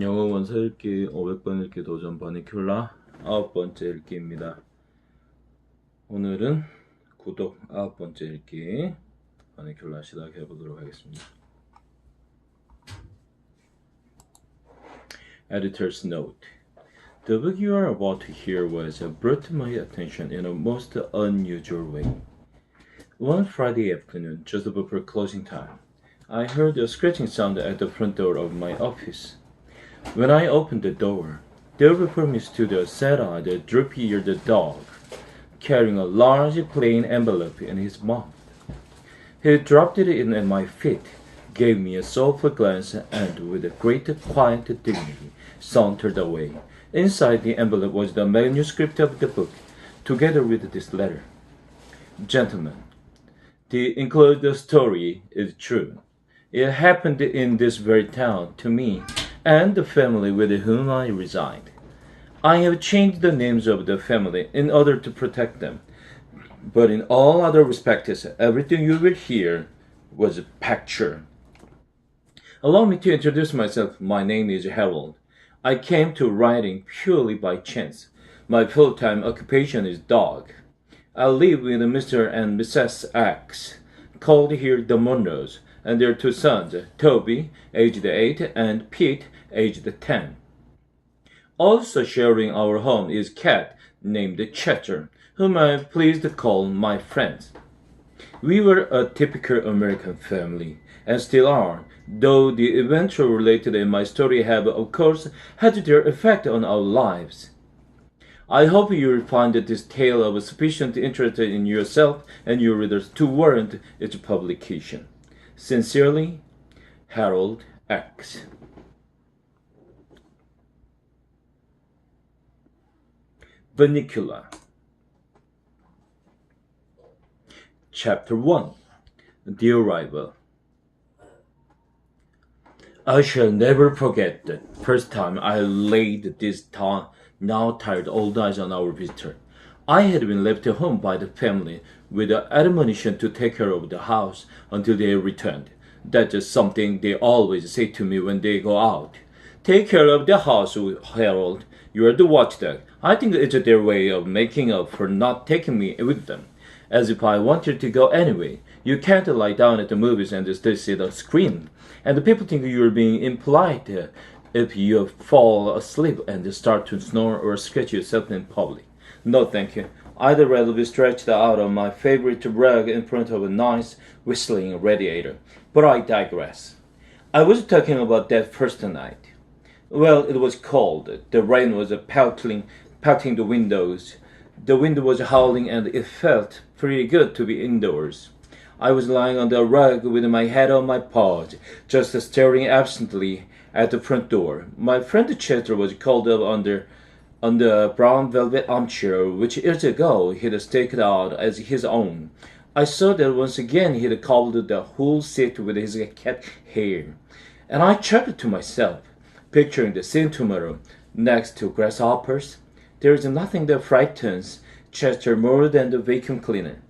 영어 원서 읽기 500번 읽기 도전 버니큘라 9번째 읽기입니다. 오늘은 구독 9번째 읽기 버니큘라 시작해 보도록 하겠습니다. Editor's note. The book you are about to hear was brought to my attention in a most unusual way. One Friday afternoon, just before closing time, I heard a scratching sound at the front door of my office. When I opened the door, there before me stood a sad-eyed, droopy-eared dog, carrying a large plain envelope in his mouth. He dropped it in at my feet, gave me a soulful glance, and with a great quiet dignity, sauntered away. Inside the envelope was the manuscript of the book, together with this letter. Gentlemen, the enclosed story is true. It happened in this very town to me and the family with whom I reside. I have changed the names of the family in order to protect them, but in all other respects, everything you will hear was picture. Allow me to introduce myself. My name is Harold. I came to writing purely by chance. My full-time occupation is dog. I live with Mr. and Mrs. X, called here the Monroes, and their two sons, Toby, aged 8, and Pete, aged 10. Also sharing our home is cat named Cheddar, whom I am pleased to call my friend. We were a typical American family, and still are, though the events related in my story have, of course, had their effect on our lives. I hope you will find this tale of sufficient interest in yourself and your readers to warrant its publication. Sincerely, Harold X. Bunnicula. Chapter 1. The Arrival. I shall never forget the first time I laid these now tired old eyes on our visitor. I had been left at home by the family with the admonition to take care of the house until they returned. That's just something they always say to me when they go out. Take care of the house, Harold. You are the watchdog. I think it's their way of making up for not taking me with them. As if I wanted to go anyway. You can't lie down at the movies and still see the screen. And the people think you're being impolite if you fall asleep and start to snore or scratch yourself in public. No, thank you. I'd rather be stretched out on my favorite rug in front of a nice whistling radiator. But I digress. I was talking about that first night. Well, it was cold. The rain was pelting the windows. The wind was howling and it felt pretty good to be indoors. I was lying on the rug with my head on my paws, just staring absently at the front door. My friend Chester was curled up on the brown velvet armchair, which years ago he'd staked out as his own. I saw that once again he'd covered the whole seat with his cat hair. And I chuckled to myself, picturing the scene tomorrow, next to grasshoppers. There is nothing that frightens Chester more than the vacuum cleaner.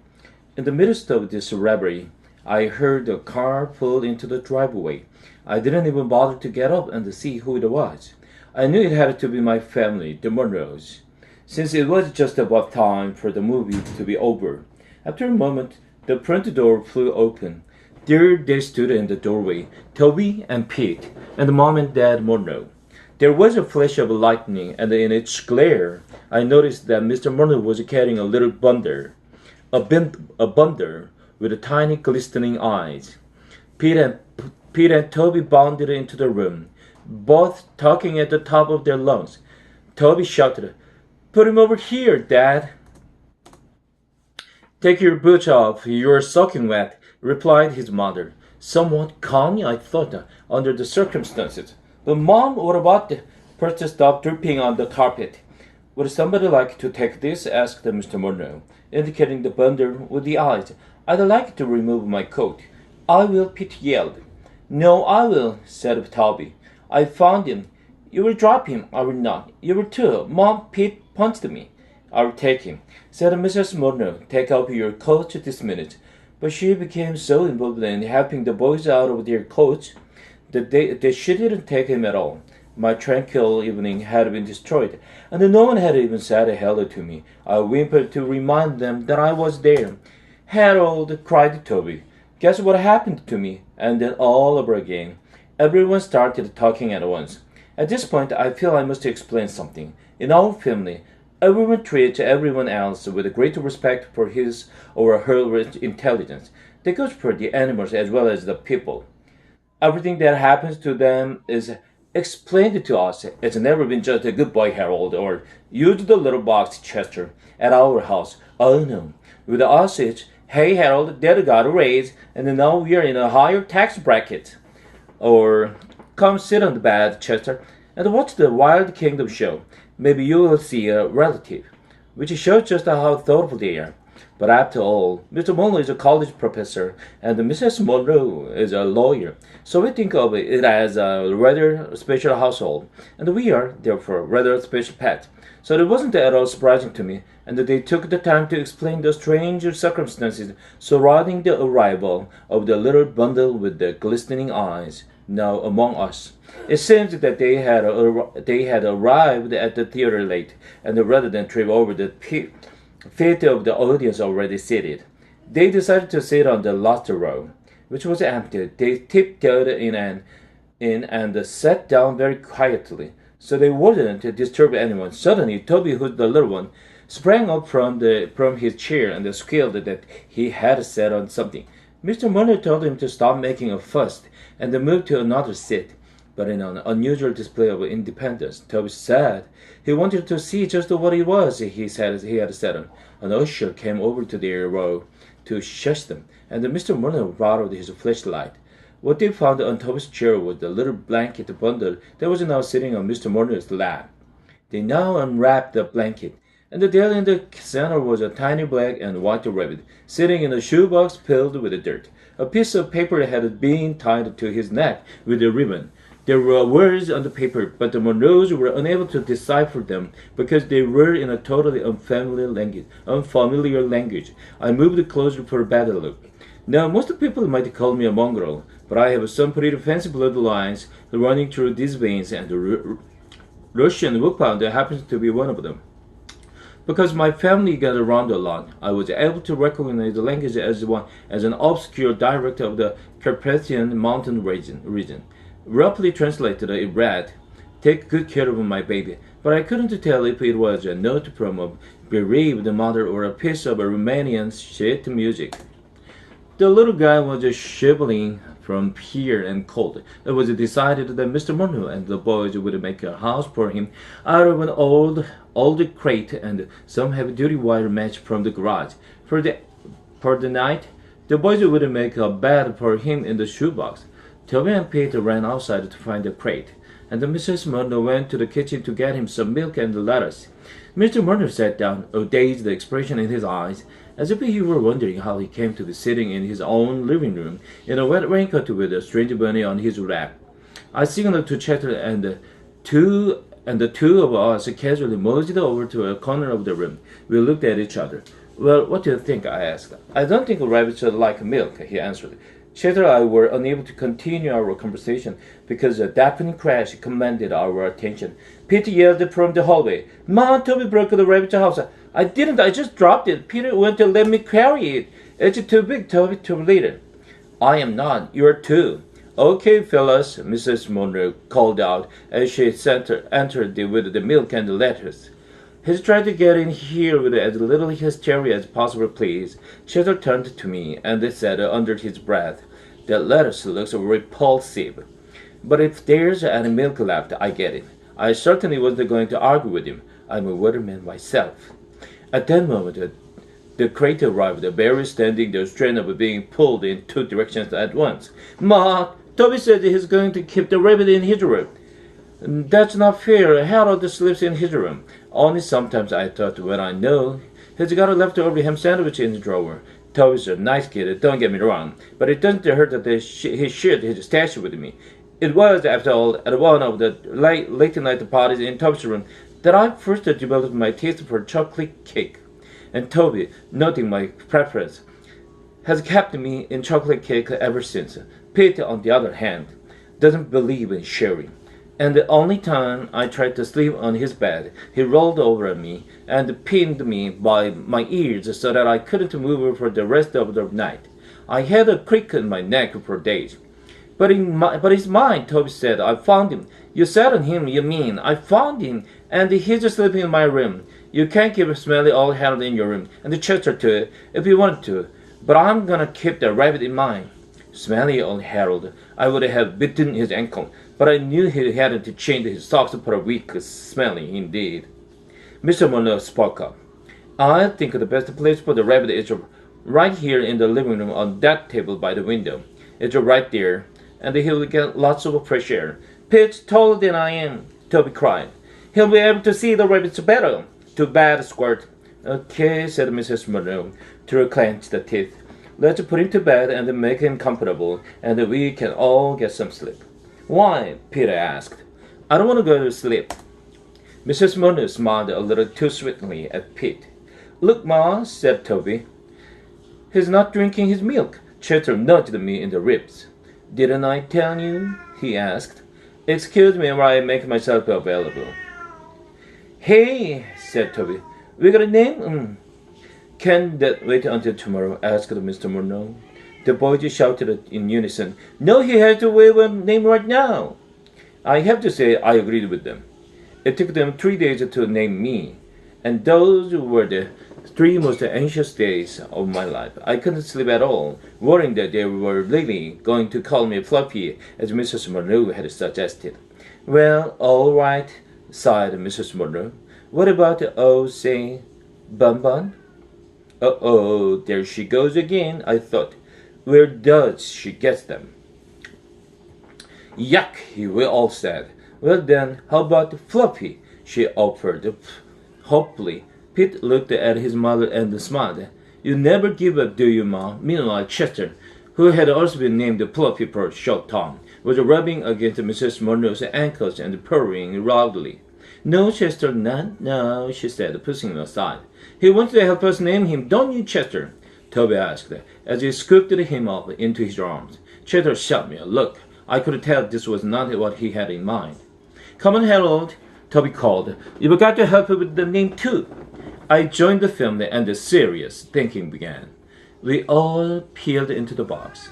In the midst of this reverie, I heard a car pull into the driveway. I didn't even bother to get up and see who it was. I knew it had to be my family, the Monroes, since it was just about time for the movie to be over. After a moment, the front door flew open. There they stood in the doorway, Toby and Pete, and Mom and Dad Monroe. There was a flash of lightning, and in its glare, I noticed that Mr. Monroe was carrying a little bundle, a bundle with tiny glistening eyes. Pete and Toby bounded into the room, both talking at the top of their lungs. Toby shouted, "Put him over here, Dad." "Take your boots off, you're soaking wet," replied his mother. Somewhat calmly, I thought, under the circumstances. "But Mom, what about the first stop dripping on the carpet?" "Would somebody like to take this?" asked Mr. Monroe, indicating the bundle with the eyes. "I'd like to remove my coat." "I will," Pete yelled. "No, I will," said Toby. "I found him." "You will drop him." "I will not." "You will too." "Mom, Pete punched me." "I will take him," said Mrs. Monroe. "Take off your coat this minute." But she became so involved in helping the boys out of their coats that she didn't take him at all. My tranquil evening had been destroyed, and no one had even said hello to me. I whimpered to remind them that I was there. Harold, cried Toby. Guess what happened to me? And then all over again. Everyone started talking at once. At this point, I feel I must explain something. In our family, everyone treats everyone else with great respect for his or her intelligence. That goes for the animals as well as the people. Everything that happens to them is explained to us. It's never been just a good boy, Harold, or use the little box, Chester, at our house. Oh no. With us, it's, hey, Harold, Dad got a raise, and now we are in a higher tax bracket. Or, come sit on the bed, Chester, and watch the Wild Kingdom show. Maybe you will see a relative, which shows just how thoughtful they are. But after all, Mr. Monroe is a college professor, and Mrs. Monroe is a lawyer, so we think of it as a rather special household, and we are, therefore, rather special pets. So it wasn't at all surprising to me, and they took the time to explain the strange circumstances surrounding the arrival of the little bundle with the glistening eyes, now among us. It seems that they had arrived at the theater late, and rather than trip over the feet of the audience already seated, they decided to sit on the last row, which was empty. They tiptoed in and sat down very quietly, so they wouldn't disturb anyone. Suddenly, Toby, who's the little one, sprang up from his chair and squealed that he had sat on something. Mr. Monroe told him to stop making a fuss and moved to another seat. But in an unusual display of independence, Toby said he wanted to see just what it was he had said. An usher came over to their row to shush them, and Mr. Monroe borrowed his flashlight. What they found on Toby's chair was the little blanket bundle that was now sitting on Mr. Monroe's lap. They now unwrapped the blanket, and there in the center was a tiny black and white rabbit, sitting in a shoebox filled with dirt. A piece of paper had been tied to his neck with a ribbon. There were words on the paper, but the Monroes were unable to decipher them because they were in a totally unfamiliar language. I moved closer for a better look. Now, most people might call me a mongrel, but I have some pretty fancy bloodlines running through these veins, and the Russian wolfhound happens to be one of them. Because my family got around a lot, I was able to recognize the language as an obscure dialect of the Carpathian mountain region. Roughly translated, it read, "Take good care of my baby," but I couldn't tell if it was a note from a bereaved mother or a piece of Romanian sheet music. The little guy was shivering from fear and cold. It was decided that Mr. Monroe and the boys would make a house for him out of an old crate and some heavy-duty wire mesh from the garage. For the night, the boys would make a bed for him in the shoebox. Toby and Pete ran outside to find the crate, and Mrs. Monroe went to the kitchen to get him some milk and lettuce. Mr. Monroe sat down, a dazed expression in his eyes, as if he were wondering how he came to be sitting in his own living room in a wet raincoat with a strange bunny on his lap. I signaled to Chester, and the two of us casually moseyed over to a corner of the room. We looked at each other. "Well, what do you think?" I asked. "I don't think rabbits should like milk," he answered. Chester and I were unable to continue our conversation because a deafening crash commanded our attention. Pete yelled from the hallway, "Mom, Toby broke the rabbit's house." "I didn't, I just dropped it. Peter went to let me carry it. It's too big, Toby, to later." "I am not. You're too." "Okay, fellas," Mrs. Monroe called out as she entered with the milk and the lettuce. "He's trying to get in here with as little hysteria as possible, please." Chester turned to me and said under his breath, "That lettuce looks repulsive. But if there's any milk left, I get it." I certainly wasn't going to argue with him. I'm a waterman myself. At that moment, the crate arrived, Barry standing the strain of being pulled in two directions at once. "Ma, Toby said he's going to keep the rabbit in his room." "That's not fair. Harold sleeps in his room." "Only sometimes," I thought. "When I know he's got a leftover ham sandwich in the drawer." Toby's a nice kid, don't get me wrong, but it doesn't hurt that he shared his stash with me. It was, after all, at one of the late night parties in Toby's room that I first developed my taste for chocolate cake. And Toby, noting my preference, has kept me in chocolate cake ever since. Pete, on the other hand, doesn't believe in sharing. And the only time I tried to sleep on his bed, he rolled over me and pinned me by my ears so that I couldn't move for the rest of the night. I had a crick in my neck for days. But he's mine, Toby said. I found him. You sat on him, you mean. I found him, and he's just sleeping in my room. You can't keep Smelly all Harold in your room, and the Chester too, if you wanted to. But I'm gonna keep the rabbit in mine. Smelly old Harold. I would have bitten his ankle, but I knew he hadn't to change his socks for a week. Smelly, indeed. Mr. Monroe spoke up. I think the best place for the rabbit is right here in the living room on that table by the window. It's right there, and he'll get lots of fresh air. Pete's taller than I am, Toby cried. He'll be able to see the rabbits better. Too bad, Squirt. Okay, said Mrs. Monroe, through clenched teeth. Let's put him to bed and make him comfortable, and we can all get some sleep. Why? Peter asked. I don't want to go to sleep. Mrs. Monroe smiled a little too sweetly at Pete. Look, Ma, said Toby. He's not drinking his milk. Chester nudged me in the ribs. Didn't I tell you? He asked. Excuse me while I make myself available. Hey, said Toby. We got a name? Can that wait until tomorrow? Asked Mr. Monroe. The boys shouted in unison. No, he has to wait a name right now. I have to say I agreed with them. It took them 3 days to name me, and those were the 3 most anxious days of my life. I couldn't sleep at all, worrying that they were really going to call me Fluffy, as Mrs. Monroe had suggested. Well, all right, sighed Mrs. Monroe. What about, say, Bun Bun? Uh-oh, there she goes again, I thought. Where does she get them? Yuck, we all said. Well then, how about Fluffy? She offered, hopefully. Pete looked at his mother and smiled. You never give up, do you, Ma? Meanwhile, Chester, who had also been named Fluffy for short time, was rubbing against Mrs. Monroe's ankles and purring loudly. No, Chester, not now, she said, pushing him aside. He wants to help us name him, don't you, Chester? Toby asked, as he scooped him up into his arms. Chester shot me a look. I could tell this was not what he had in mind. Come on, Harold, Toby called. You've got to help with the name, too. I joined the family, and the serious thinking began. We all peered into the box.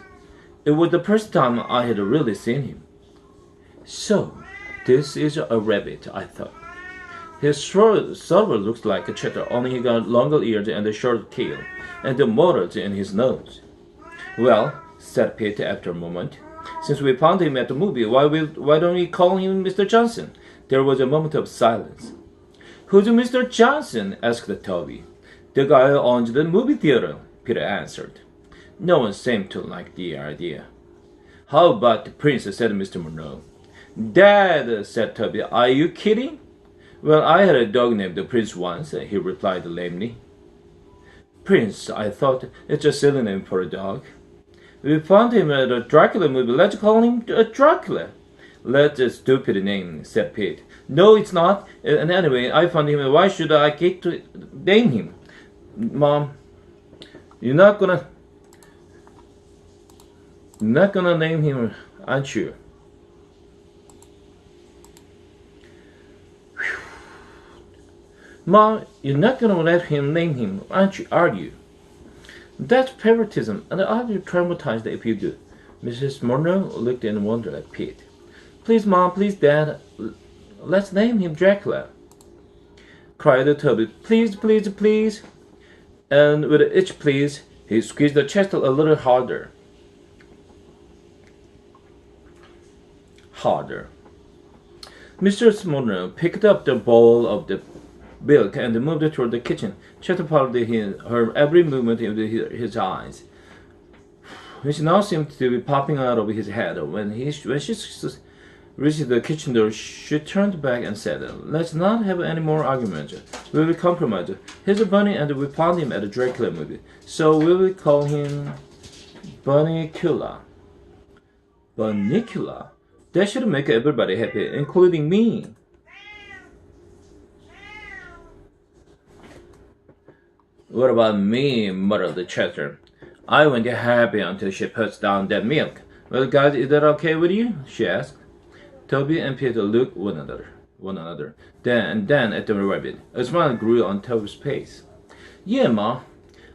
It was the first time I had really seen him. So, this is a rabbit, I thought. His sort of looks like a cheddar, only he got longer ears and a short tail, and the motors in his nose. Well, said Pete after a moment, since we found him at the movie, why don't we call him Mr. Johnson? There was a moment of silence. Who's Mr. Johnson? Asked Toby. The guy who owns the movie theater, Peter answered. No one seemed to like the idea. How about the prince? Said Mr. Monroe. Dad, said Toby, are you kidding? Well, I had a dog named the Prince once, he replied lamely. Prince, I thought, it's a silly name for a dog. We found him at a Dracula movie. Let's call him Dracula. That's a stupid name, said Pete. No, it's not. And anyway, I found him. Why should I get to name him? Mom, you're not gonna name him, aren't you? Mom, you're not going to let him name him, aren't you? Are you? That's favoritism, and I'll be traumatized if you do. Mrs. Monroe looked in wonder at Pete. Please, Mom, please, Dad, let's name him Dracula, cried Toby. Please, please, please. And with each please, he squeezed the chest a little harder. Mr. Monroe picked up the bowl of the milk and moved toward the kitchen. Chester followed her every movement with his eyes, which now seemed to be popping out of his head. When she reached the kitchen door, she turned back and said, Let's not have any more arguments. We will compromise. Here's a bunny, and we found him at a Dracula movie, so we will call him Bunnicula. Bunnicula? That should make everybody happy, including me. What about me? Muttered Chester. I went happy until she puts down that milk. Well, guys, is that okay with you? She asked. Toby and Peter looked one another. Then at the rabbit. A smile grew on Toby's face. Yeah, Ma,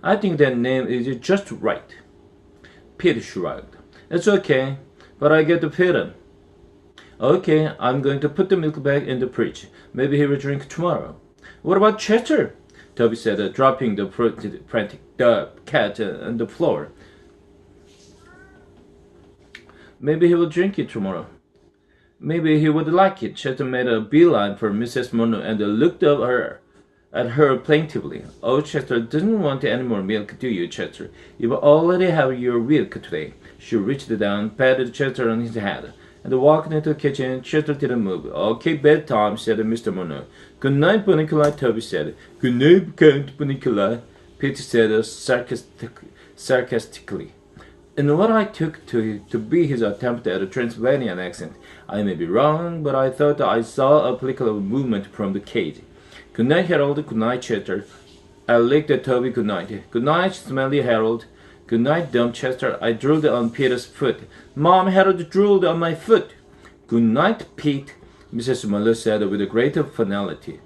I think that name is just right. Peter shrugged. It's okay, but I get to feed him. Okay, I'm going to put the milk back in the fridge. Maybe he will drink tomorrow. What about Chester? Toby said, dropping the cat on the floor. Maybe he will drink it tomorrow. Maybe he would like it. Chester made a beeline for Mrs. Monroe and looked at her plaintively. Oh, Chester doesn't want any more milk, do you, Chester? You've already had your milk today. She reached down, patted Chester on his head, and walked into the kitchen. Chester didn't move. Okay, bedtime, said Mr. Monroe. Good night, Bunnicula, Toby said. Good night, Count Bunnicula, Peter said sarcastically. In what I took to be his attempt at a Transylvanian accent, I may be wrong, but I thought I saw a particular movement from the cage. Good night, Harold. Good night, Chester. I licked at Toby. Good night. Good night, smelly Harold. Good night, dumb Chester. I drooled on Peter's foot. Mom, Harold drooled on my foot. Good night, Pete, Mrs. Muller said with a great finality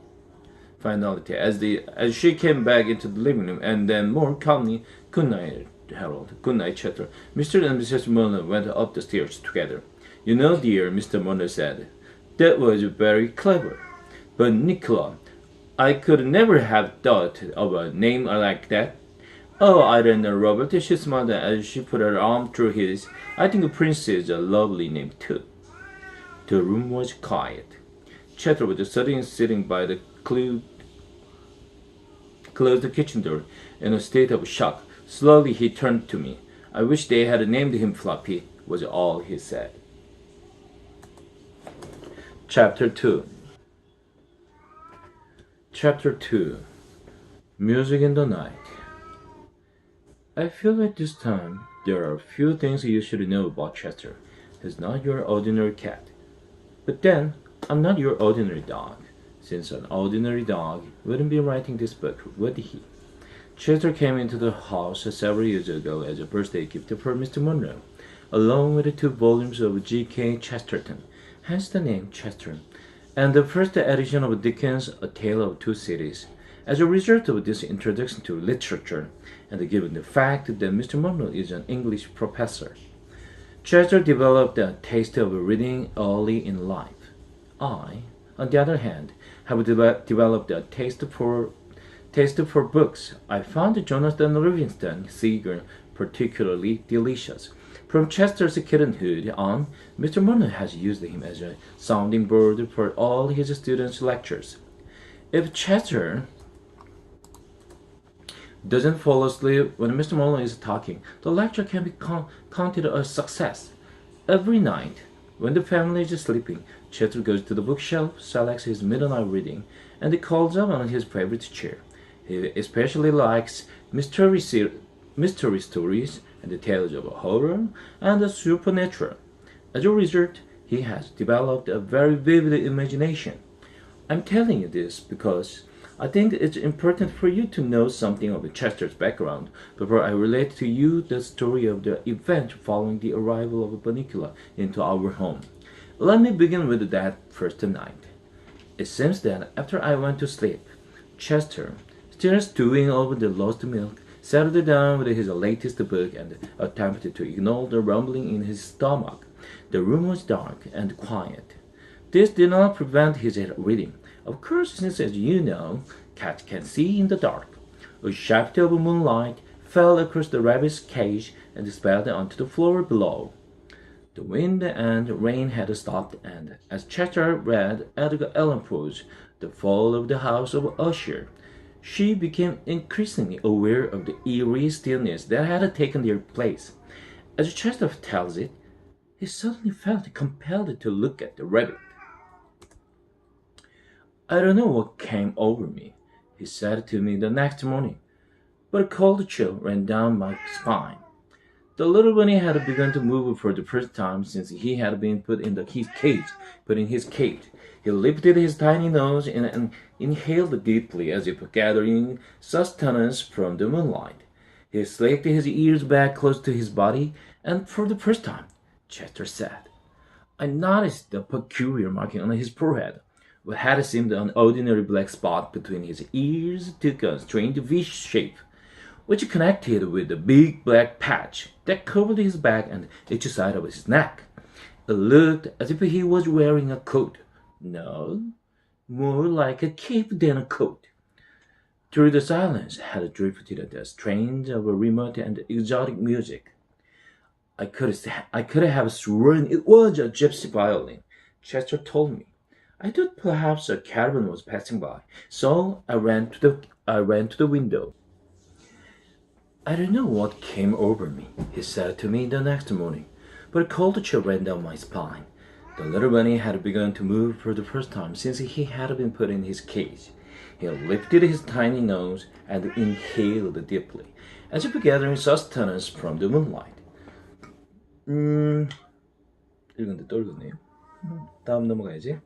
as she came back into the living room, and then more calmly, good night, Harold. Good night, Chester. Mr. and Mrs. Muller went up the stairs together. You know, dear, Mr. Muller said, that was very clever. But Nicola, I could never have thought of a name like that. Oh, I don't know, Robert. She smiled as she put her arm through his. I think Prince is a lovely name, too. The room was quiet. Chester was sitting by the closed kitchen door in a state of shock. Slowly he turned to me. I wish they had named him Floppy, was all he said. Chapter 2. Music in the Night. I feel at this time there are a few things you should know about Chester. He's not your ordinary cat. But then, I'm not your ordinary dog, since an ordinary dog wouldn't be writing this book, would he? Chester came into the house several years ago as a birthday gift for Mr. Monroe, along with the 2 volumes of G.K. Chesterton, hence the name Chester, and the first edition of Dickens' A Tale of Two Cities. As a result of this introduction to literature, and given the fact that Mr. Monroe is an English professor, Chester developed a taste of reading early in life. I, on the other hand, have developed a taste for books. I found Jonathan Livingston Seagull particularly delicious. From Chester's kittenhood on, Mr. Monroe has used him as a sounding board for all his students' lectures. If Chester doesn't fall asleep when Mr. Monroe is talking, the lecture can be counted a success. Every night, when the family is sleeping, Chester goes to the bookshelf, selects his midnight reading, and calls up on his favorite chair. He especially likes mystery stories and the tales of horror and the supernatural. As a result, he has developed a very vivid imagination. I'm telling you this because I think it's important for you to know something of Chester's background before I relate to you the story of the event following the arrival of Bunnicula into our home. Let me begin with that first night. It seems that after I went to sleep, Chester, still stewing over the lost milk, settled down with his latest book and attempted to ignore the rumbling in his stomach. The room was dark and quiet. This did not prevent his reading. Of course, since, as you know, cats can see in the dark. A shaft of moonlight fell across the rabbit's cage and spilled onto the floor below. The wind and rain had stopped, and as Chester read Edgar Allan Poe's The Fall of the House of Usher, she became increasingly aware of the eerie stillness that had taken their place. As Chester tells it, he suddenly felt compelled to look at the rabbit. I don't know what came over me, he said to me the next morning, but a cold chill ran down my spine. The little bunny had begun to move for the first time since he had been put in his cage. He lifted his tiny nose and inhaled deeply as if gathering sustenance from the moonlight. He slicked his ears back close to his body, and for the first time, Chester said, I noticed the peculiar marking on his forehead. What had seemed an ordinary black spot between his ears took a strange V shape, which connected with the big black patch that covered his back and each side of his neck. It looked as if he was wearing a coat. No, more like a cape than a coat. Through the silence had drifted the strains of a remote and exotic music. I could have sworn it was a gypsy violin, Chester told me. I thought perhaps a caravan was passing by, so I ran to the window. I don't know what came over me, he said to me the next morning, but a cold chill ran down my spine. The little bunny had begun to move for the first time since he had been put in his cage. He lifted his tiny nose and inhaled deeply, as if gathering sustenance from the moonlight. 읽은데 또 읽었네요. 다음 넘어가야지.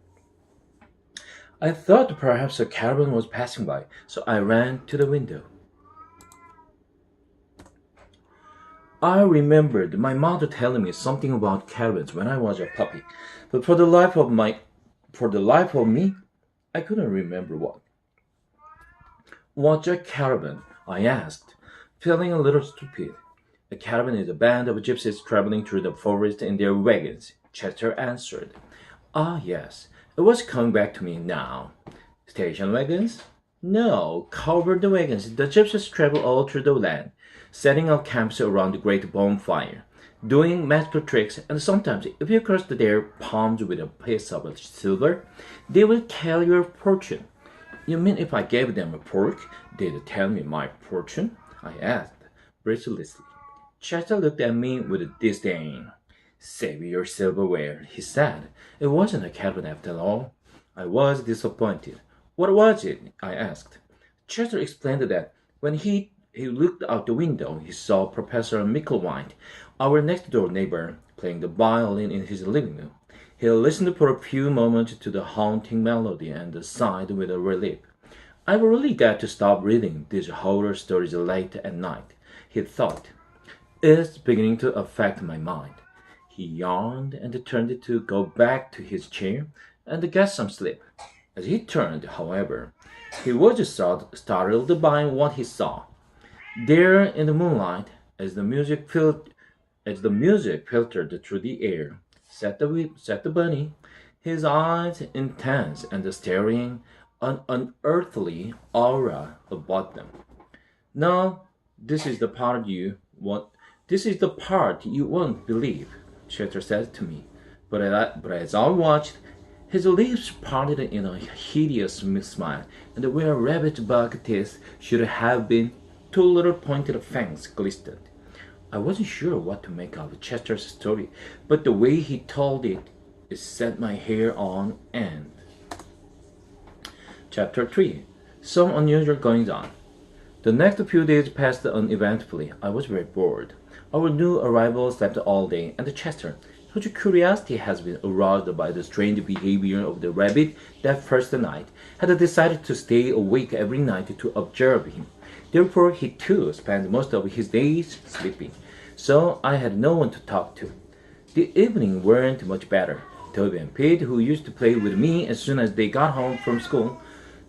I thought perhaps a caravan was passing by, so I ran to the window. I remembered my mother telling me something about caravans when I was a puppy, but for the life of me, I couldn't remember what. What's a caravan? I asked, feeling a little stupid. A caravan is a band of gypsies traveling through the forest in their wagons, Chester answered. Ah, yes, it was coming back to me now. Station wagons? No, covered wagons. The gypsies travel all through the land, setting up camps around the great bonfire, doing magical tricks, and sometimes, if you cross their palms with a piece of silver, they will tell your fortune. You mean if I gave them a fork, they'd tell me my fortune? I asked, breathlessly. Chester looked at me with disdain. Save your silverware, he said. It wasn't a caravan after all. I was disappointed. What was it? I asked. Chester explained that when he looked out the window, he saw Professor Micklewhite, our next-door neighbor, playing the violin in his living room. He listened for a few moments to the haunting melody and sighed with relief. I've really got to stop reading these horror stories late at night, he thought. It's beginning to affect my mind. He yawned and turned to go back to his chair and get some sleep. As he turned, however, he was startled by what he saw. There in the moonlight, as the music filtered through the air, sat the bunny, his eyes intense and staring, an unearthly aura about them. No, this is the part you won't believe, Chester said to me. But as I watched, his lips parted in a hideous smile, and where rabbit bug teeth should have been, two little pointed fangs glistened. I wasn't sure what to make of Chester's story, but the way he told it set my hair on end. Chapter 3. Some unusual goings on. The next few days passed uneventfully. I was very bored. Our new arrival slept all day, and Chester, whose curiosity has been aroused by the strange behavior of the rabbit that first night, had decided to stay awake every night to observe him. Therefore, he too spent most of his days sleeping, so I had no one to talk to. The evening weren't much better. Toby and Pete, who used to play with me as soon as they got home from school,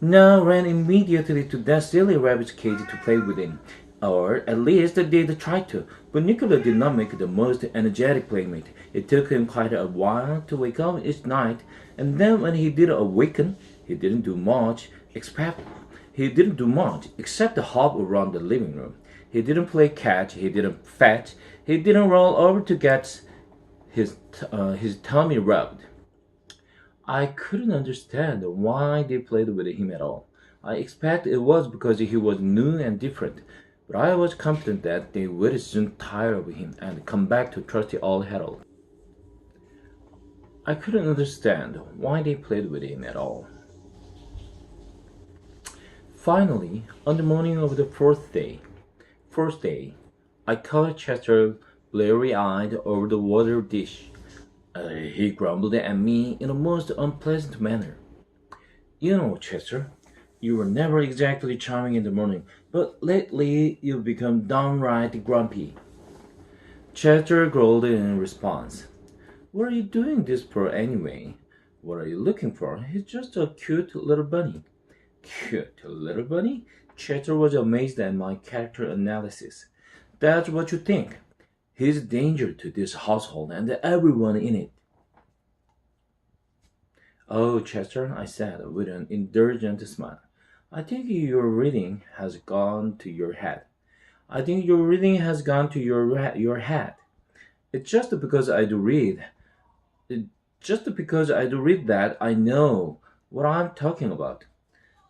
now ran immediately to that silly rabbit's cage to play with him. Or at least they tried to. Bunnicula did not make the most energetic playmate. It took him quite a while to wake up each night, and then when he did awaken, he didn't do much except hop around the living room. He didn't play catch, he didn't fetch, he didn't roll over to get his tummy rubbed. I couldn't understand why they played with him at all. I expect it was because he was new and different, but I was confident that they would soon tire of him and come back to trusty old Harold. I couldn't understand why they played with him at all. Finally, on the morning of the first day, I caught Chester bleary-eyed over the water dish. He grumbled at me in a most unpleasant manner. You know, Chester, you were never exactly charming in the morning, but lately you've become downright grumpy. Chester growled in response. What are you doing this for anyway? What are you looking for? He's just a cute little bunny. Cute little bunny? Chester was amazed at my character analysis. That's what you think. He's a danger to this household and everyone in it. Oh, Chester, I said with an indulgent smile. I think your reading has gone to your head. I think your reading has gone to your head. It's just because I do read. Just because I do read that I know what I'm talking about.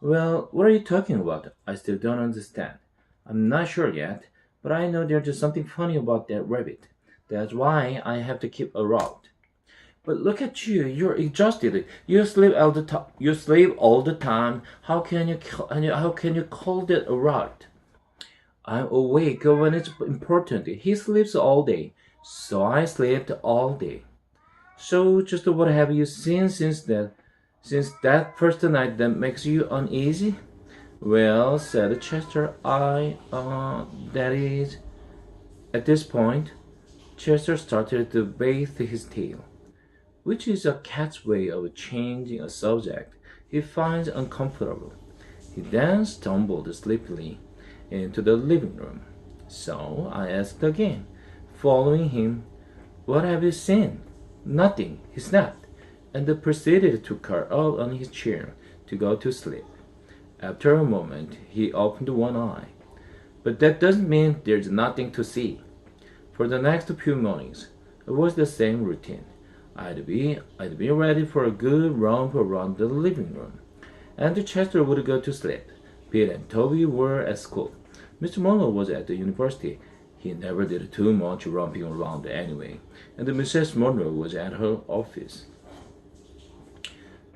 Well, what are you talking about? I still don't understand. I'm not sure yet, but I know there's just something funny about that rabbit. That's why I have to keep around. But look at you, you're exhausted. You sleep all the time. You sleep all the time. How can you call that a rot? I'm awake when it's important. He sleeps all day, so I slept all day. So just what have you seen since that first night that makes you uneasy? Well, said Chester, that is. At this point, Chester started to bathe his tail, which is a cat's way of changing a subject he finds uncomfortable. He then stumbled sleepily into the living room. So I asked again, following him, what have you seen? Nothing, he snapped, and proceeded to curl up on his chair to go to sleep. After a moment, he opened one eye. But that doesn't mean there's nothing to see. For the next few mornings, it was the same routine. I'd be ready for a good romp around the living room. And Chester would go to sleep. Pete and Toby were at school. Mr. Monroe was at the university. He never did too much romping around anyway. And Mrs. Monroe was at her office.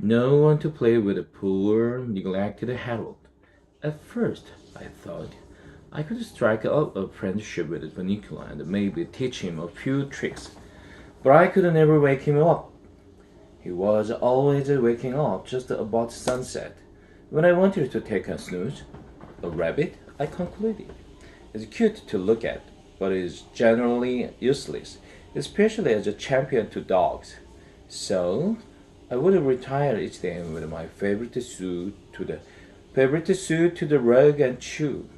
No one to play with the poor, neglected Harold. At first, I thought I could strike up a friendship with Bunnicula and maybe teach him a few tricks. But I could never wake him up. He was always waking up just about sunset. When I wanted to take a snooze, a rabbit, I concluded. It's cute to look at, but is generally useless, especially as a champion to dogs. So I would retire each day with my favorite suit to the rug and chew.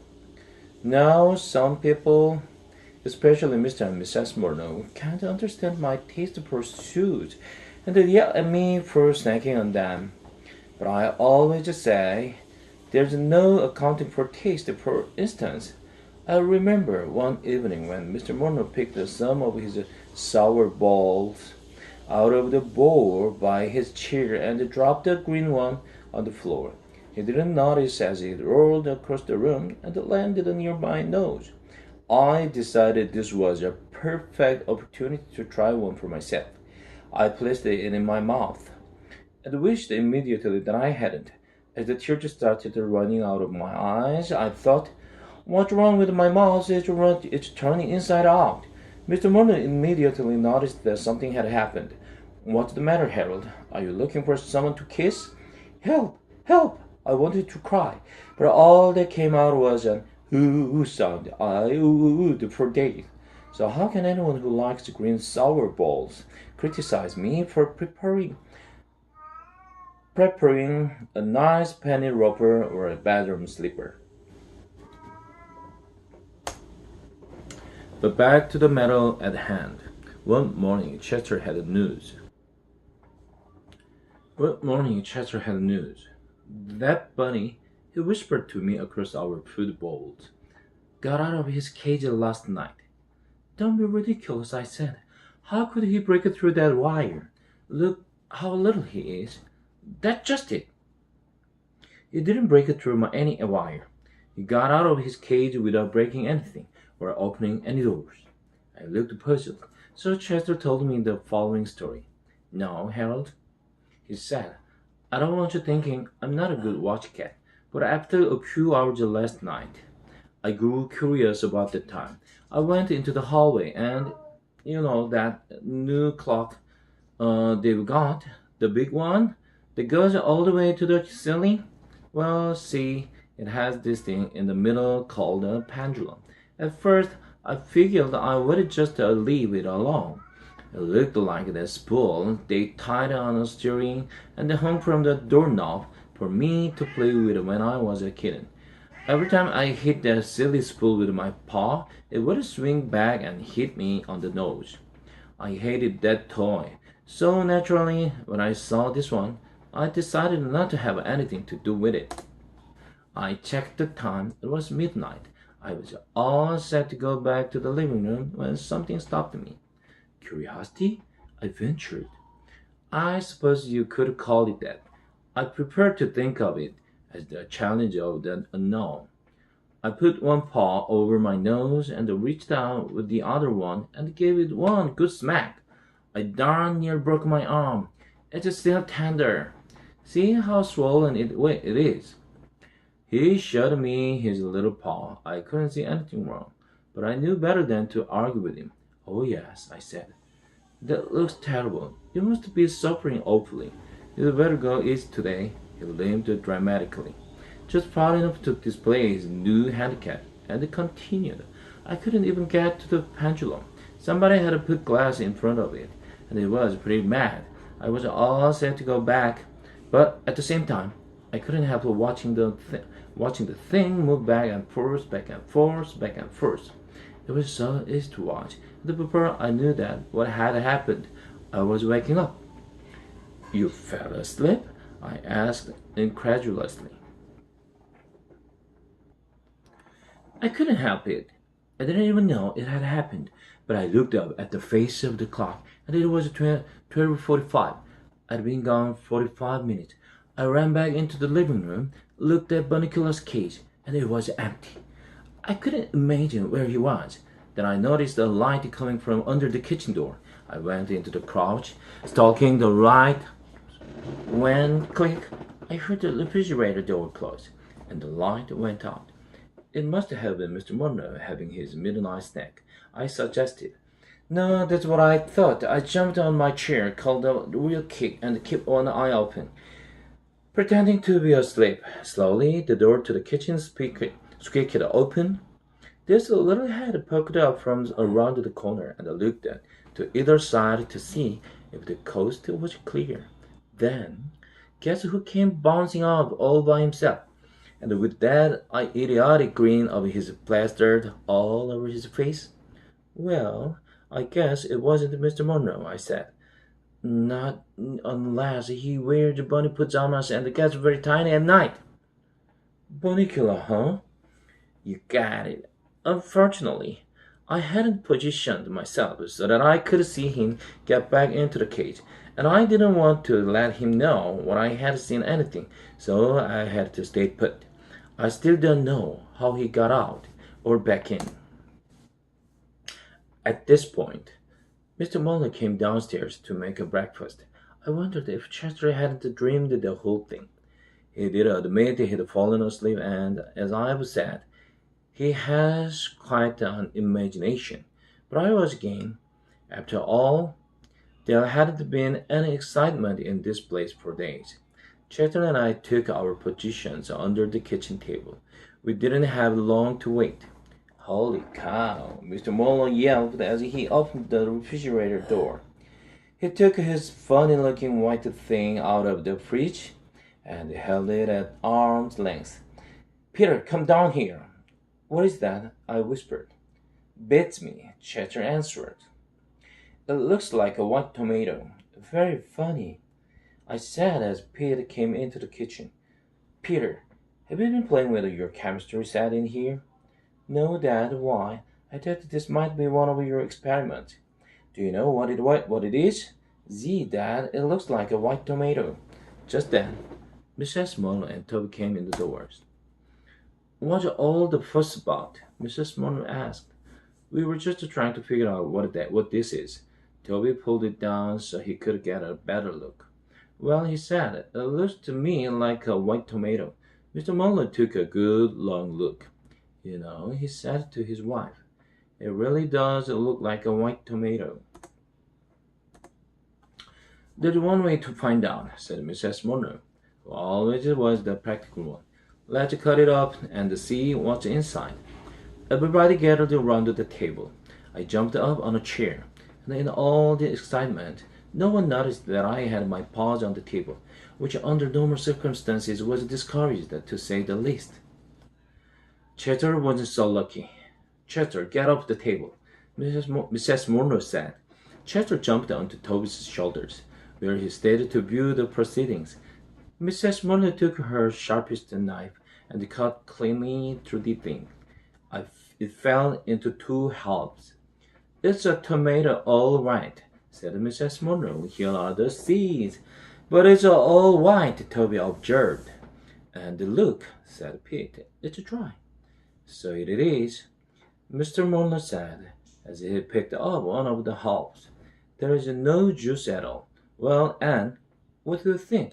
Now some people, especially Mr. and Mrs. Morno, can't understand my taste for shoes, and they yell at me for snacking on them. But I always say, there's no accounting for taste. For instance, I remember one evening when Mr. Morno picked some of his sour balls out of the bowl by his chair and dropped the green one on the floor. He didn't notice as it rolled across the room and landed near my nose. I decided this was a perfect opportunity to try one for myself. I placed it in my mouth and wished immediately that I hadn't. As the tears started running out of my eyes, I thought, what's wrong with my mouth? It's turning inside out. Mr. Morno immediately noticed that something had happened. What's the matter, Harold? Are you looking for someone to kiss? Help! Help! I wanted to cry, but all that came out was an ooh sound. I oohed for days. So how can anyone who likes green sour balls criticize me for preparing a nice penny roper or a bedroom sleeper? But back to the matter at hand. One morning, Chester had news. That bunny, he whispered to me across our food bowls, got out of his cage last night. Don't be ridiculous, I said. How could he break through that wire? Look how little he is. That's just it. He didn't break through any wire. He got out of his cage without breaking anything or opening any doors. I looked puzzled, so Chester told me the following story. No, Harold, he said, I don't want you thinking I'm not a good watch cat, but after a few hours last night, I grew curious about the time. I went into the hallway and, that new clock they've got, the big one that goes all the way to the ceiling? Well, see, it has this thing in the middle called a pendulum. At first, I figured I would just leave it alone. It looked like that spool they tied on a string and hung from the doorknob for me to play with when I was a kitten. Every time I hit that silly spool with my paw, it would swing back and hit me on the nose. I hated that toy. So naturally, when I saw this one, I decided not to have anything to do with it. I checked the time. It was midnight. I was all set to go back to the living room when something stopped me. Curiosity? I ventured. I suppose you could call it that. I prefer to think of it as the challenge of the unknown. I put one paw over my nose and reached out with the other one and gave it one good smack. I darn near broke my arm. It's still tender. See how swollen it is. He showed me his little paw. I couldn't see anything wrong, but I knew better than to argue with him. Oh yes, I said. That looks terrible. You must be suffering awfully. You'd better go east today. He limped dramatically, just proud enough to display his new handicap, and continued. I couldn't even get to the pendulum. Somebody had put glass in front of it, and it was pretty mad. I was all set to go back, but at the same time, I couldn't help watching the thing move back and forth, back and forth, back and forth. It was so easy to watch. Before I knew that what had happened, I was waking up. You fell asleep? I asked incredulously. I couldn't help it. I didn't even know it had happened, but I looked up at the face of the clock, and it was 12:45. I'd been gone 45 minutes. I ran back into the living room, looked at Bunnicula's cage, and it was empty. I couldn't imagine where he was. Then I noticed a light coming from under the kitchen door. I went into the couch, stalking the light. When click, I heard the refrigerator door close, and the light went out. It must have been Mr. Monroe having his midnight snack, I suggested. No, that's what I thought. I jumped on my chair, called a real kick, and kept one eye open, pretending to be asleep. Slowly, the door to the kitchen squeaked open. This little head poked up from around the corner, and I looked to either side to see if the coast was clear. Then, guess who came bouncing up all by himself, and with that idiotic grin of his plastered all over his face? Well, I guess it wasn't Mr. Monroe, I said. Not unless he wears bunny pajamas and gets very tiny at night. Bunnicula, huh? You got it. Unfortunately, I hadn't positioned myself so that I could see him get back into the cage, and I didn't want to let him know when I had seen anything, so I had to stay put. I still don't know how he got out or back in. At this point, Mr. Muller came downstairs to make a breakfast. I wondered if Chester hadn't dreamed the whole thing. He did admit he had fallen asleep, and, as I've said, he has quite an imagination. But I was game. After all, there hadn't been any excitement in this place for days. Chester and I took our positions under the kitchen table. We didn't have long to wait. Holy cow, Mr. Muller yelled as he opened the refrigerator door. He took his funny-looking white thing out of the fridge and held it at arm's length. Peter, come down here. What is that? I whispered. Beats me, Chester answered. It looks like a white tomato. Very funny, I said as Pete came into the kitchen. Peter, have you been playing with your chemistry set in here? No, Dad. Why? I thought this might be one of your experiments. Do you know what it is? Gee, Dad, it looks like a white tomato. Just then, Mrs. Muller and Toby came in the doors. What's all the fuss about? Mrs. Muller asked. We were just trying to figure out what this is. Toby pulled it down so he could get a better look. Well, he said, it looks to me like a white tomato. Mr. Muller took a good long look. You know, he said to his wife, it really does look like a white tomato. There's one way to find out, said Mrs. Monroe, who always was the practical one. Let's cut it up and see what's inside. Everybody gathered around the table. I jumped up on a chair, and in all the excitement, no one noticed that I had my paws on the table, which under normal circumstances was discouraged, to say the least. Chatter wasn't so lucky. Chatter, get off the table, Mrs. Monroe said. Chatter jumped onto Toby's shoulders, where he stayed to view the proceedings. Mrs. Monroe took her sharpest knife and cut cleanly through the thing. It fell into two halves. It's a tomato, all right, said Mrs. Monroe. Here are the seeds. But it's all white, Toby observed. And look, said Pete, it's dry. So it is, Mr. Monroe said, as he picked up one of the halves. There is no juice at all. Well, Anne, what do you think?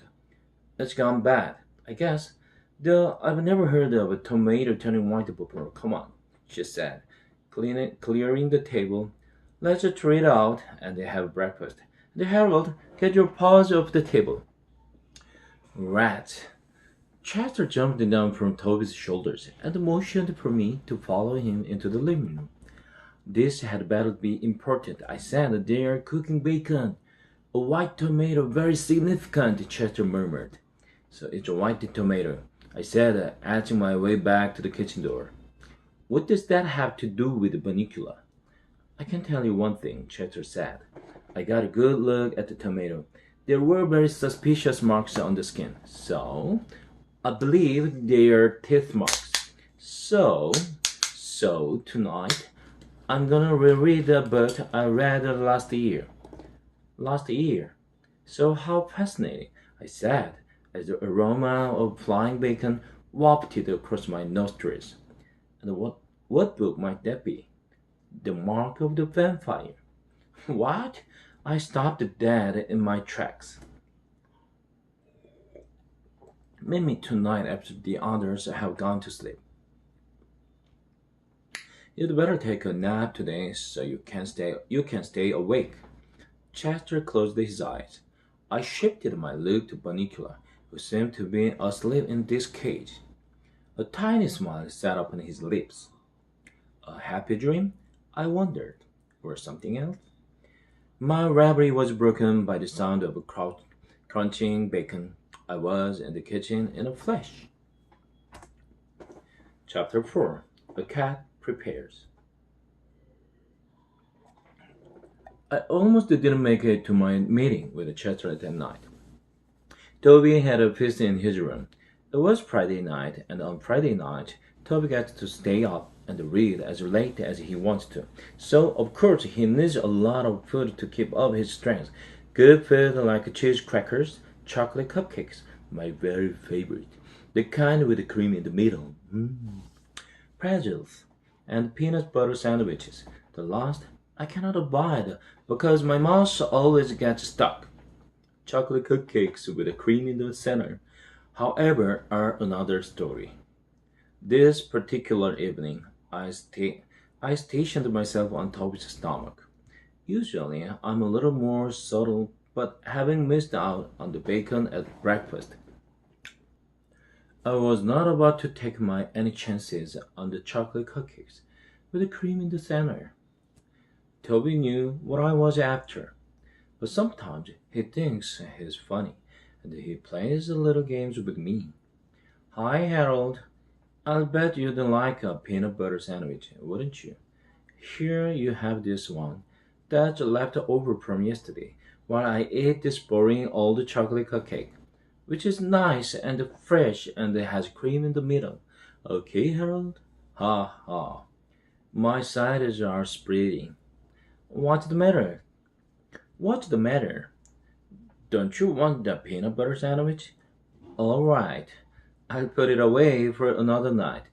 It's gone bad, I guess. Though I've never heard of a tomato turning white before. Come on, she said, clearing the table. Let's try it out and have breakfast. And Harold, get your paws off the table. Rats. Chester jumped down from Toby's shoulders and motioned for me to follow him into the living room. This had better be important, I said. They are cooking bacon. A white tomato, very significant, Chester murmured. So it's a white tomato, I said, edging my way back to the kitchen door. What does that have to do with Bunnicula? I can tell you one thing, Chester said. I got a good look at the tomato. There were very suspicious marks on the skin. So, I believe they are teeth marks. So tonight, I'm gonna reread the book I read last year. Last year? So how fascinating, I said, as the aroma of flying bacon wafted across my nostrils. And what book might that be? The Mark of the Vampire. What? I stopped dead in my tracks. Meet me tonight after the others have gone to sleep. You'd better take a nap today so you can stay awake. Chester closed his eyes. I shifted my look to Bunnicula, who seemed to be asleep in this cage. A tiny smile sat upon his lips. A happy dream? I wondered. Or something else? My reverie was broken by the sound of crunching bacon. I was in the kitchen in a flash. Chapter 4. A Cat Prepares. I almost didn't make it to my meeting with Chester that night. Toby had a feast in his room. It was Friday night, and on Friday night, Toby got to stay up and read as late as he wants to. So, of course, he needs a lot of food to keep up his strength. Good food like cheese crackers, chocolate cupcakes, my very favorite, the kind with the cream in the middle, pretzels, and peanut butter sandwiches. The last I cannot abide because my mouth always gets stuck. Chocolate cupcakes with the cream in the center, however, are another story. This particular evening, I stationed myself on Toby's stomach. Usually, I'm a little more subtle, but having missed out on the bacon at breakfast, I was not about to take any chances on the chocolate cupcakes with the cream in the center. Toby knew what I was after, but sometimes he thinks he's funny, and he plays little games with me. Hi, Harold. I'll bet you'd like a peanut butter sandwich, wouldn't you? Here you have this one that's left over from yesterday, while I ate this boring old chocolate cupcake, which is nice and fresh and has cream in the middle. Okay, Harold? Ha ha. My sides are spreading. What's the matter? What's the matter? Don't you want the peanut butter sandwich? All right. I'll put it away for another night.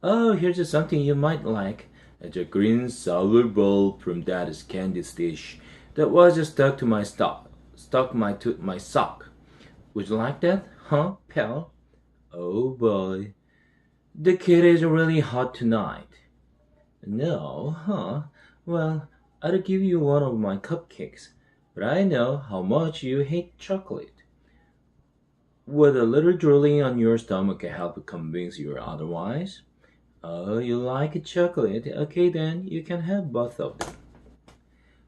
Oh, here's something you might like. It's a green sour ball from Daddy's candy dish that was stuck to my my sock. Would you like that, huh, pal? Oh boy, the kid is really hot tonight. No, huh? Well, I'll give you one of my cupcakes, but I know how much you hate chocolate. Would a little drooling on your stomach help convince you otherwise? Oh, you like chocolate? Okay then, you can have both of them.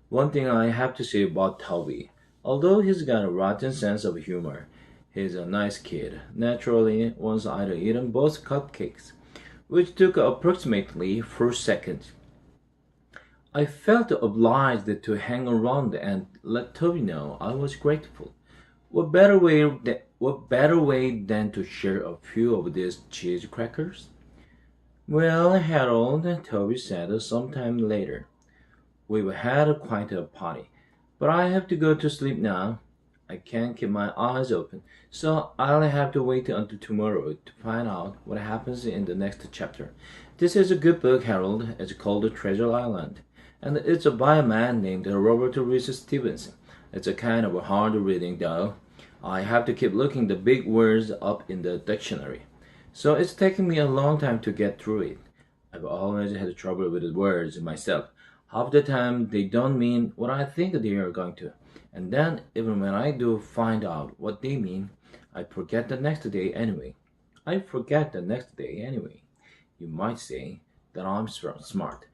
One thing I have to say about Toby, although he's got a rotten sense of humor, he's a nice kid. Naturally, once I'd eaten both cupcakes, which took approximately 4 seconds, I felt obliged to hang around and let Toby know I was grateful. What better way than to share a few of these cheese crackers? Well, Harold, Toby said sometime later, we've had quite a party, but I have to go to sleep now. I can't keep my eyes open, so I'll have to wait until tomorrow to find out what happens in the next chapter. This is a good book, Harold. It's called Treasure Island, and it's by a man named Robert Louis Stevenson. It's a kind of hard reading, though. I have to keep looking the big words up in the dictionary, so it's taking me a long time to get through it. I've always had trouble with the words myself. Half the time they don't mean what I think they are going to. And then, even when I do find out what they mean, I forget the next day anyway. You might say that I'm smart,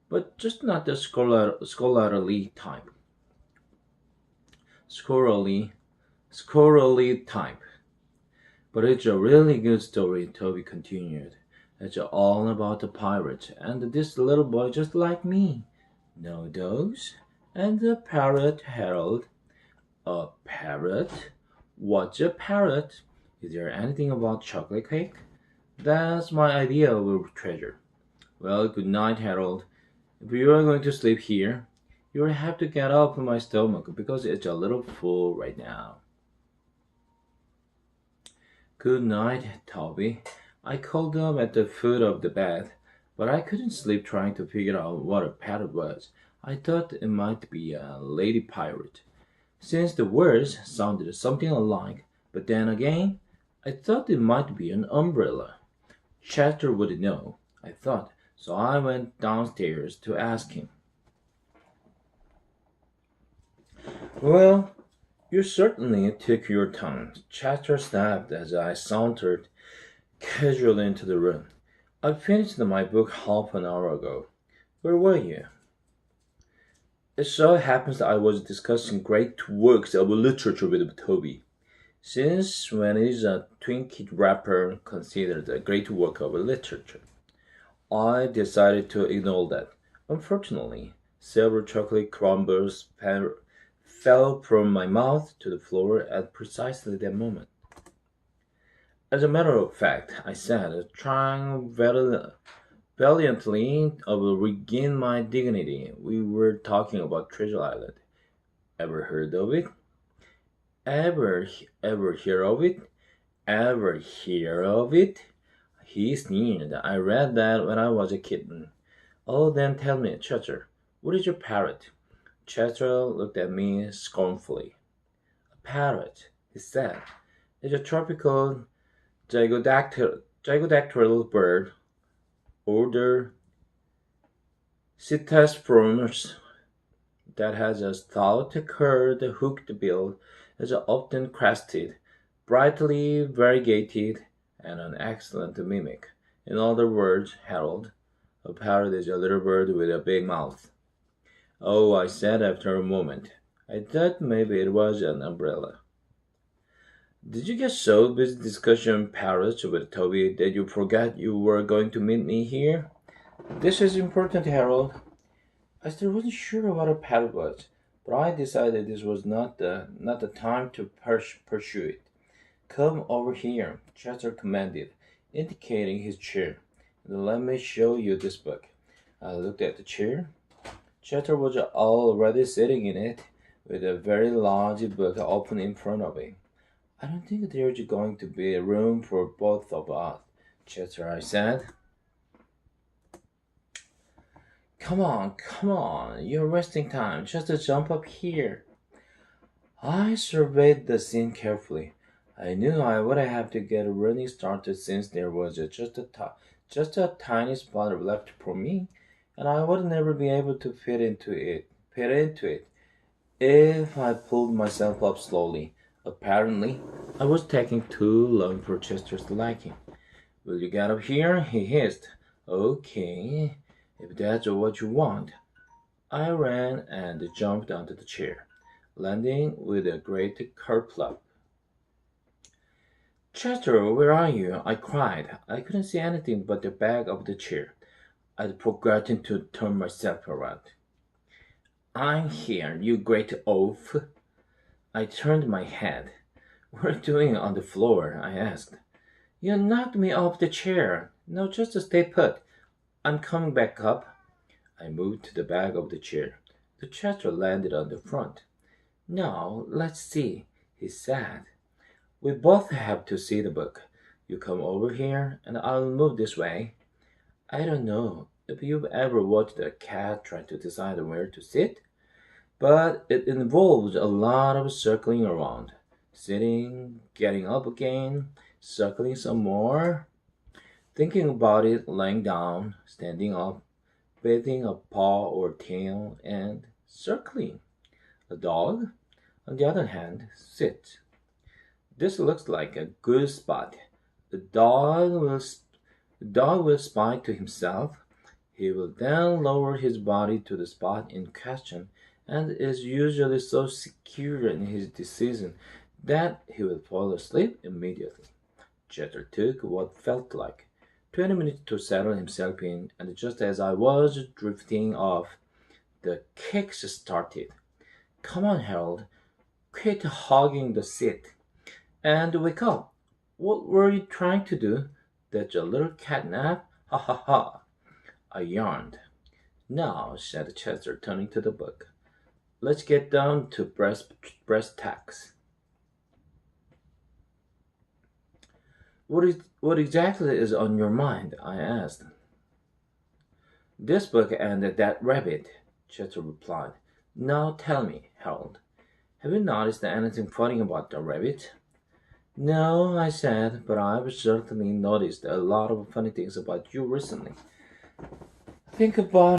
but just not the scholarly type. Squirrely type. But it's a really good story, Toby continued. It's all about a pirate and this little boy just like me. No dogs, and the parrot, Harold. A parrot? What's a parrot? Is there anything about chocolate cake? That's my idea of a treasure. Well, good night, Harold. If you are going to sleep here, you'll have to get up my stomach because it's a little full right now. Good night, Toby. I curled up at the foot of the bed, but I couldn't sleep trying to figure out what a parrot was. I thought it might be a lady pirate, since the words sounded something alike, but then again, I thought it might be an umbrella. Chester would know, I thought, so I went downstairs to ask him. Well, you certainly took your time, Chester snapped as I sauntered casually into the room. I finished my book half an hour ago. Where were you? It so happens that I was discussing great works of literature with Toby. Since when is a Twinkie wrapper considered a great work of literature? I decided to ignore that. Unfortunately, several chocolate crumbles fell from my mouth to the floor at precisely that moment. As a matter of fact, I said, trying valiantly to regain my dignity. We were talking about Treasure Island. Ever heard of it? Ever hear of it? Ever hear of it? He sneered. I read that when I was a kitten. Oh, then tell me, Chester, what is your parrot? Chester looked at me scornfully. A parrot, he said, is a tropical gygodactyl bird, order Ctespromus, that has a stout, curved, hooked bill, is often crested, brightly variegated, and an excellent mimic. In other words, Harold, a parrot is a little bird with a big mouth. Oh, I said after a moment. I thought maybe it was an umbrella. Did you get so busy discussing parrots with Toby that you forgot you were going to meet me here? This is important, Harold. I still wasn't sure what a parrot was, but I decided this was not the time to pursue it. Come over here, Chester commanded, indicating his chair. And let me show you this book. I looked at the chair. Chester was already sitting in it, with a very large book open in front of him. I don't think there's going to be room for both of us, Chester, I said. Come on, you're wasting time. Just jump up here. I surveyed the scene carefully. I knew I would have to get a running started since there was just a tiny spot left for me, and I would never be able to fit into it if I pulled myself up slowly. Apparently, I was taking too long for Chester's liking. Will you get up here? He hissed. Okay, if that's what you want. I ran and jumped onto the chair, landing with a great kerplunk. Chester, where are you? I cried. I couldn't see anything but the back of the chair. I'd forgotten to turn myself around. I'm here, you great oaf. I turned my head. What are you doing on the floor? I asked. You knocked me off the chair. No, just stay put. I'm coming back up. I moved to the back of the chair. The Chester landed on the front. Now, let's see, he said. We both have to see the book. You come over here, and I'll move this way. I don't know if you've ever watched a cat try to decide where to sit, but it involves a lot of circling around. Sitting, getting up again, circling some more, thinking about it, lying down, standing up, bathing a paw or tail, and circling. A dog, on the other hand, sits. This looks like a good spot. The dog will spy to himself. He will then lower his body to the spot in question and is usually so secure in his decision that he will fall asleep immediately. Jeter took what felt like 20 minutes to settle himself in, and just as I was drifting off, the kicks started. Come on, Harold, quit hogging the seat and wake up. What were you trying to do? That's a little catnap? Ha ha ha. I yawned. Now, said Chester, turning to the book, let's get down to brass tacks. What exactly is on your mind? I asked. This book and that rabbit, Chester replied. Now tell me, Harold, have you noticed anything funny about the rabbit? No, I said, but I've certainly noticed a lot of funny things about you recently. Think about